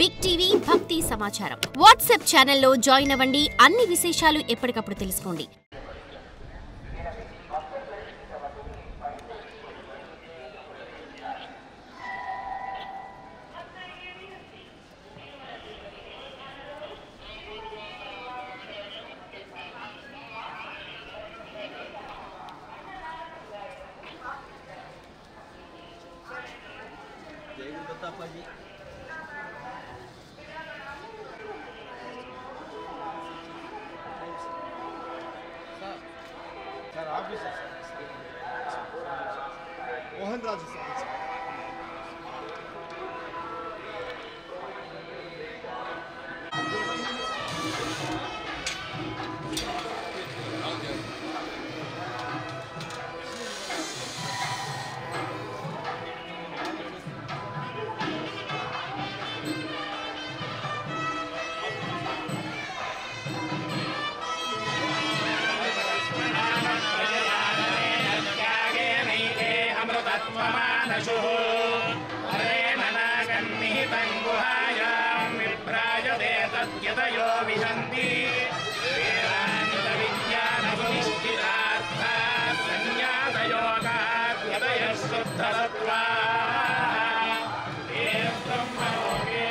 Big TV భక్తి సమాచారం WhatsApp ఛానల్లో జాయిన్ అవ్వండి. అన్ని విశేషాలు ఎప్పటికప్పుడు తెలుసుకోండి. सर ऑफिस मोहन राज सर यतयो विशन्ति वेदान्तविज्ञानसुनिश्चितार्था सन्न्यासयोगात् यतयः शुद्धसत्त्वाः ते ब्रह्मलोके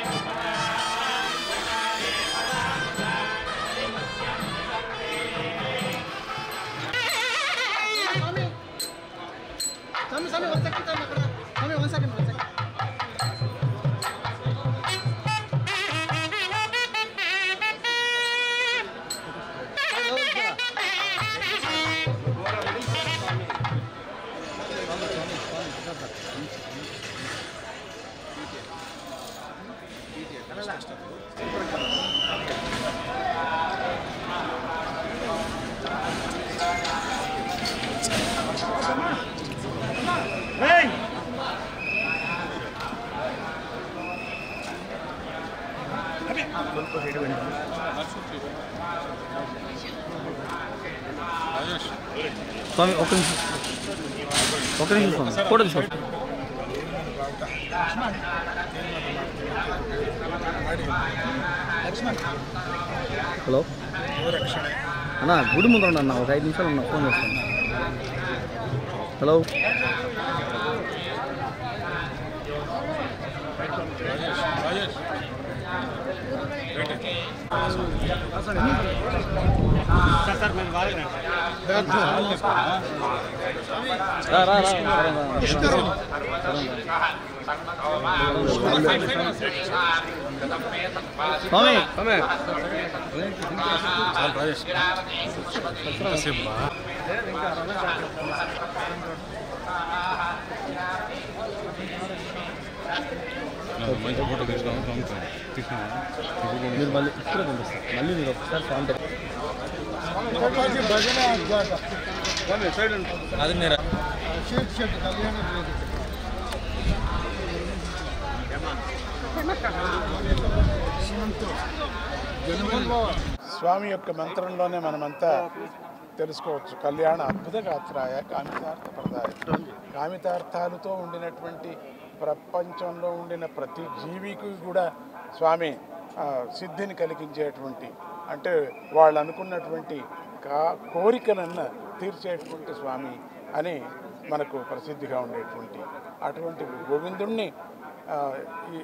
स्वामी ओके फोटो తీసుకో హలో అన్నా గుడి ముందు ఉన్నా ఒక 5 నిమిషాలు ఉన్నా ఫోన్ చేస్తాను హలో सर मैं बाहर स्वामी మంచి ఫోటో తీసుకున్నాను మీరు మళ్ళీ ఇక్కడ పంపిస్తారు మళ్ళీ మీరు ఒకసారి కాంటాక్ట్ అది మీరు స్వామి యొక్క మంత్రంలోనే మనమంతా తెలుసుకోవచ్చు. కళ్యాణ అద్భుత గాత్రాయ కామితార్థ ప్రదాయ. కామితార్థాలతో ఉండినటువంటి ప్రపంచంలో ఉండిన ప్రతి జీవికి కూడా స్వామి సిద్ధిని కలిగించేటువంటి అంటే వాళ్ళు అనుకున్నటువంటి కోరికలన్న తీర్చేటువంటి స్వామి అని మనకు ప్రసిద్ధిగా ఉండేటువంటి అటువంటి గోవిందుణ్ణి ఈ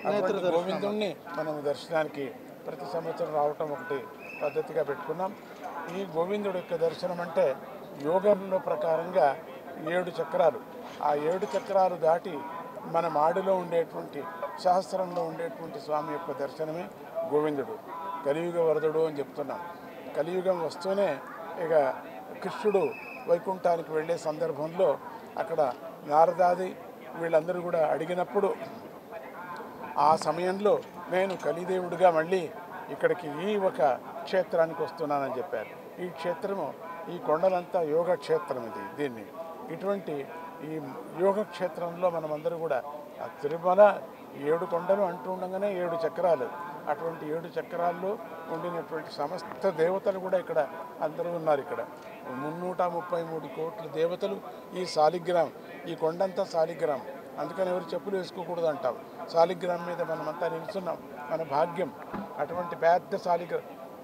అటువంటి గోవిందుణ్ణి మనం దర్శనానికి ప్రతి సంవత్సరం రావటం ఒకటి పద్ధతిగా పెట్టుకున్నాం. ఈ గోవిందుడి యొక్క దర్శనం అంటే యోగంలో ప్రకారంగా 7 చక్రాలు, ఆ 7 చక్రాలు దాటి మన మాడిలో ఉండేటువంటి శాస్త్రంలో ఉండేటువంటి స్వామి యొక్క దర్శనమే గోవిందుడు. కలియుగ వరదుడు అని చెప్తున్నాం. కలియుగం వస్తూనే ఇక కృష్ణుడు వైకుంఠానికి వెళ్ళే సందర్భంలో అక్కడ నారదాది వీళ్ళందరూ కూడా అడిగినప్పుడు ఆ సమయంలో నేను కలిదేవుడిగా మళ్ళీ ఇక్కడికి ఈ ఒక క్షేత్రానికి వస్తున్నానని చెప్పారు. ఈ క్షేత్రము ఈ కొండలంతా యోగ క్షేత్రం దీన్ని ఇటువంటి ఈ యోగ క్షేత్రంలో మనమందరూ కూడా ఆ తిరుమల 7 కొండలు అంటూ ఉండగానే 7 చక్రాలు, అటువంటి 7 చక్రాల్లో ఉండినటువంటి సమస్త దేవతలు కూడా ఇక్కడ అందరూ ఉన్నారు. ఇక్కడ 333 కోట్ల దేవతలు ఈ శాలిగ్రామ్, ఈ కొండంతా శాలిగ్రామ్. అందుకని ఎవరు చెప్పులు వేసుకోకూడదు అంటాం. శాలిగ్రామం మీద మనమంతా నిలుస్తున్నాం, మన భాగ్యం. అటువంటి పెద్ద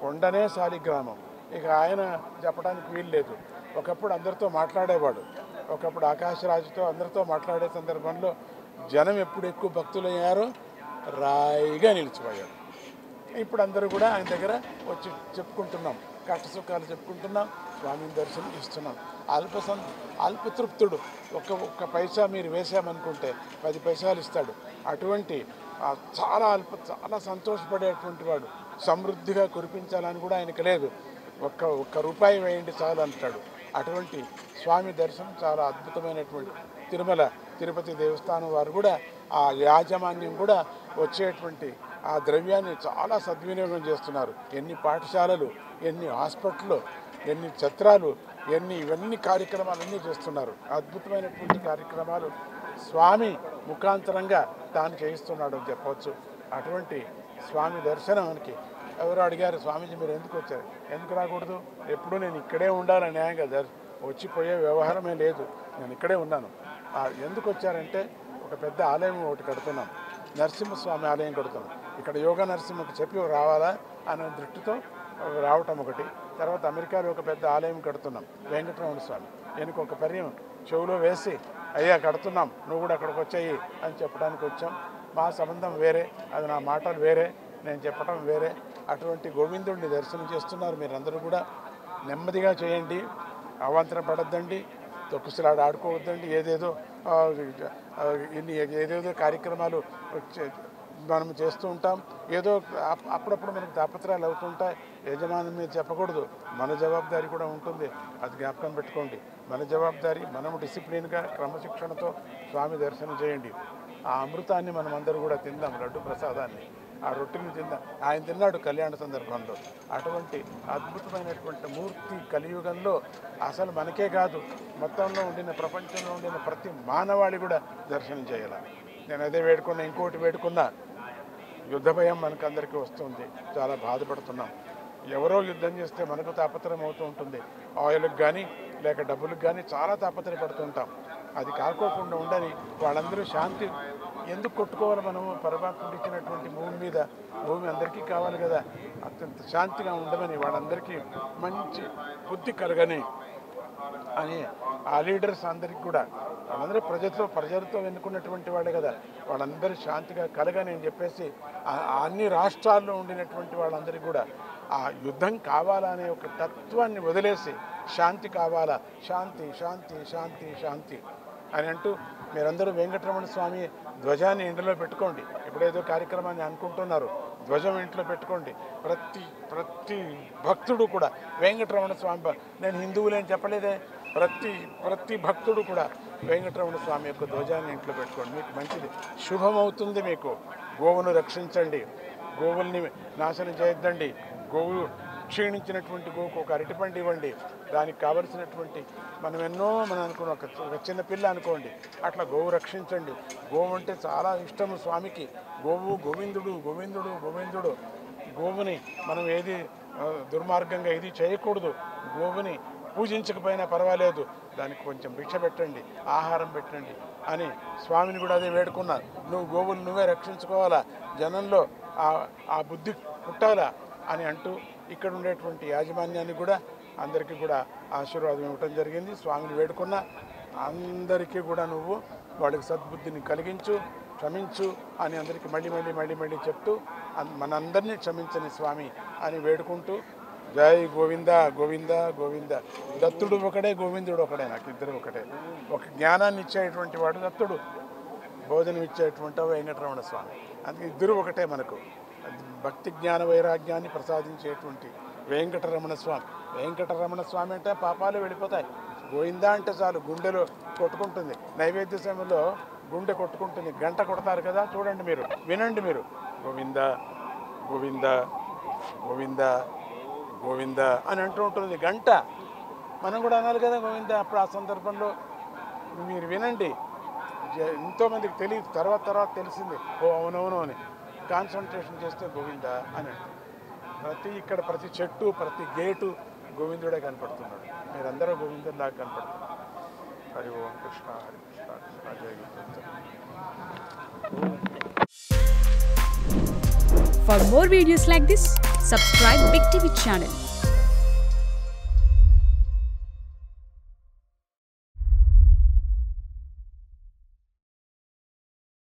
కొండనే శాలిగ్రామం. ఇక ఆయన చెప్పడానికి వీలు లేదు. ఒకప్పుడు అందరితో మాట్లాడేవాడు, ఒకప్పుడు ఆకాశరాజుతో అందరితో మాట్లాడే సందర్భంలో జనం ఎప్పుడు ఎక్కువ భక్తులయ్యారో రాయిగా నిలిచిపోయాడు. ఇప్పుడు అందరూ కూడా ఆయన దగ్గర వచ్చి చెప్పుకుంటున్నాం, కష్ట సుఖాలు చెప్పుకుంటున్నాం, స్వామిని దర్శనం ఇస్తున్నాం. అల్పతృప్తుడు. ఒక్క పైసా మీరు వేసామనుకుంటే 10 పైసలు ఇస్తాడు. అటువంటి చాలా సంతోషపడేటువంటి వాడు. సమృద్ధిగా కురిపించాలని కూడా ఆయనకు లేదు. ఒక్క రూపాయి వేయండి చాలు అంటాడు. అటువంటి స్వామి దర్శనం చాలా అద్భుతమైనటువంటి తిరుమల తిరుపతి దేవస్థానం వారు కూడా ఆ యాజమాన్యం కూడా వచ్చేటువంటి ఆ ద్రవ్యాన్ని చాలా సద్వినియోగం చేస్తున్నారు. ఎన్ని పాఠశాలలు, ఎన్ని హాస్పిటళ్ళు, ఎన్ని ఛత్రాలు, ఇవన్నీ కార్యక్రమాలన్నీ చేస్తున్నారు. అద్భుతమైనటువంటి కార్యక్రమాలు స్వామి ముఖాంతరంగా తాను చేయిస్తున్నాడు అని చెప్పవచ్చు. అటువంటి స్వామి దర్శనానికి ఎవరు అడిగారు, స్వామీజీ మీరు ఎందుకు వచ్చారు? ఎందుకు రాకూడదు? ఎప్పుడూ నేను ఇక్కడే ఉండాలని న్యాయంగా వచ్చిపోయే వ్యవహారమే లేదు, నేను ఇక్కడే ఉన్నాను. ఎందుకు వచ్చారంటే ఒక పెద్ద ఆలయం ఒకటి కడుతున్నాం, నరసింహస్వామి ఆలయం కడుతున్నాం. ఇక్కడ యోగా నరసింహకు చెప్పి రావాలా అనే దృష్టితో రావటం ఒకటి. తర్వాత అమెరికాలో ఒక పెద్ద ఆలయం కడుతున్నాం, వెంకటరమణ స్వామి. వెనుక ఒక పర్యం చెవులో వేసి అయ్యా కడుతున్నాం, నువ్వు కూడా అక్కడికి వచ్చాయి అని చెప్పడానికి వచ్చాం. మా సంబంధం వేరే, అది నా మాటలు వేరే, నేను చెప్పడం వేరే. అటువంటి గోవిందుడిని దర్శనం చేస్తున్నారు. మీరందరూ కూడా నెమ్మదిగా చేయండి, అవాంతరం పడద్దండి, తొక్కుసలాడు ఆడుకోవద్దండి. ఏదేదో కార్యక్రమాలు మనం చేస్తూ ఉంటాం. ఏదో అప్పుడప్పుడు మనకు తాపత్రయాలు అవుతుంటాయి. యజమాని మీద చెప్పకూడదు, మన జవాబుదారీ కూడా ఉంటుంది. అది జ్ఞాపకం పెట్టుకోండి. మన జవాబుదారీ, మనము డిసిప్లిన్గా క్రమశిక్షణతో స్వామి దర్శనం చేయండి. ఆ అమృతాన్ని మనం అందరూ కూడా తిందాం, లడ్డు ప్రసాదాన్ని, ఆ రొట్టెని తిందాం. ఆయన తిన్నాడు కళ్యాణ సందర్భంలో. అటువంటి అద్భుతమైనటువంటి మూర్తి కలియుగంలో అసలు మనకే కాదు, మొత్తంలో ఉండిన ప్రపంచంలో ఉండిన ప్రతి మానవాళి కూడా దర్శనం చేయాలి. నేను అదే వేడుకున్నా, ఇంకోటి వేడుకున్నా. యుద్ధ భయం మనకు అందరికీ వస్తుంది, చాలా బాధపడుతున్నాం. ఎవరో యుద్ధం చేస్తే మనకు తాపత్రయం అవుతూ ఉంటుంది. ఆయిల్కి కానీ లేక డబ్బులకు కానీ చాలా తాపత్రయపడుతుంటాం. అది కాకోకుండా ఉండని వాళ్ళందరూ శాంతి ఎందుకు కొట్టుకోవాలి? మనము పరమాత్ముడు ఇచ్చినటువంటి భూమి మీద, భూమి అందరికీ కావాలి కదా, అత్యంత శాంతిగా ఉండమని, వాళ్ళందరికీ మంచి బుద్ధి కలగని అని ఆ లీడర్స్ అందరికీ కూడా, వాళ్ళందరూ ప్రజలతో ఎన్నుకున్నటువంటి వాళ్ళే కదా, వాళ్ళందరూ శాంతిగా కలగని అని చెప్పేసి అన్ని రాష్ట్రాల్లో ఉండినటువంటి వాళ్ళందరికీ కూడా ఆ యుద్ధం కావాలనే ఒక తత్వాన్ని వదిలేసి శాంతి కావాలా, శాంతి శాంతి శాంతి శాంతి అని అంటూ మీరందరూ వెంకటరమణ స్వామి ధ్వజాన్ని ఇంట్లో పెట్టుకోండి. ఎప్పుడేదో కార్యక్రమాన్ని అనుకుంటున్నారు, ధ్వజం ఇంట్లో పెట్టుకోండి. ప్రతి భక్తుడు కూడా వెంకటరమణ స్వామి, నేను హిందువులేని చెప్పలేదే, ప్రతి భక్తుడు కూడా వెంకటరమణ స్వామి యొక్క ధ్వజాన్ని ఇంట్లో పెట్టుకోండి. మీకు మంచిది, శుభమవుతుంది. మీకు గోవును రక్షించండి, గోవుల్ని నాశనం చేయొద్దండి. గోవు క్షీణించినటువంటి గోవుకు ఒక అరటిపండు ఇవ్వండి. దానికి కావలసినటువంటి మనం అనుకున్న ఒక చిన్న పిల్ల అనుకోండి, అట్లా గోవు రక్షించండి. గోవు అంటే చాలా ఇష్టము స్వామికి. గోవు గోవిందుడు గోవిందుడు గోవిందుడు. గోవుని మనం ఏది దుర్మార్గంగా ఏది చేయకూడదు. గోవుని పూజించకపోయినా పర్వాలేదు, దానికి కొంచెం భిక్ష పెట్టండి, ఆహారం పెట్టండి అని స్వామిని కూడా అదే వేడుకున్నారు. నువ్వు గోవులు నువ్వే రక్షించుకోవాలా, జనంలో ఆ బుద్ధి పుట్టాలా అని అంటూ ఇక్కడ ఉండేటువంటి యాజమాన్యాన్ని కూడా అందరికీ కూడా ఆశీర్వాదం ఇవ్వటం జరిగింది. స్వామిని వేడుకున్న అందరికీ కూడా నువ్వు వాళ్ళకి సద్బుద్ధిని కలిగించు, క్షమించు అని అందరికీ మళ్ళీ చెప్తూ మనందరినీ క్షమించని స్వామి అని వేడుకుంటూ, జై గోవింద గోవింద గోవింద. దత్తుడు ఒకడే, గోవిందుడు ఒకడే, నాకు ఇద్దరు ఒకటే. ఒక జ్ఞానాన్ని ఇచ్చేటువంటి వాడు దత్తుడు, భోజనం ఇచ్చేటువంటి వెంకటరమణ స్వామి. అందుకే ఇద్దరు ఒకటే మనకు. భక్తి జ్ఞాన వైరాగ్యాన్ని ప్రసాదించేటువంటి వెంకటరమణ స్వామి. వెంకటరమణ స్వామి అంటే పాపాలు వెళ్ళిపోతాయి. గోవిందా అంటే చాలు గుండెలో కొట్టుకుంటుంది. నైవేద్య సమయంలో గుండె కొట్టుకుంటుంది, గంట కొడతారు కదా, చూడండి మీరు, వినండి మీరు, గోవింద గోవింద గోవింద గోవింద అని అంటూ ఉంటుంది గంట. మనం కూడా అనాలి కదా గోవింద. అప్పుడు ఆ సందర్భంలో మీరు వినండి. ఎంతోమందికి తెలియదు, తర్వాత తెలిసింది, ఓ అవునవును అని. కాన్సన్ట్రేషన్ చేస్తే గోవింద అని అంటారు. ఇక్కడ ప్రతి చెట్టు, ప్రతి గేటు గోవిందుడే కనపడుతున్నాడు. మీరందరూ గోవిందుడిలాగా కనపడుతున్నారు. హరి ఓం కృష్ణ హరి కృష్ణ కృష్ణ జయ Govinda. For more videos like this, subscribe Big TV channel.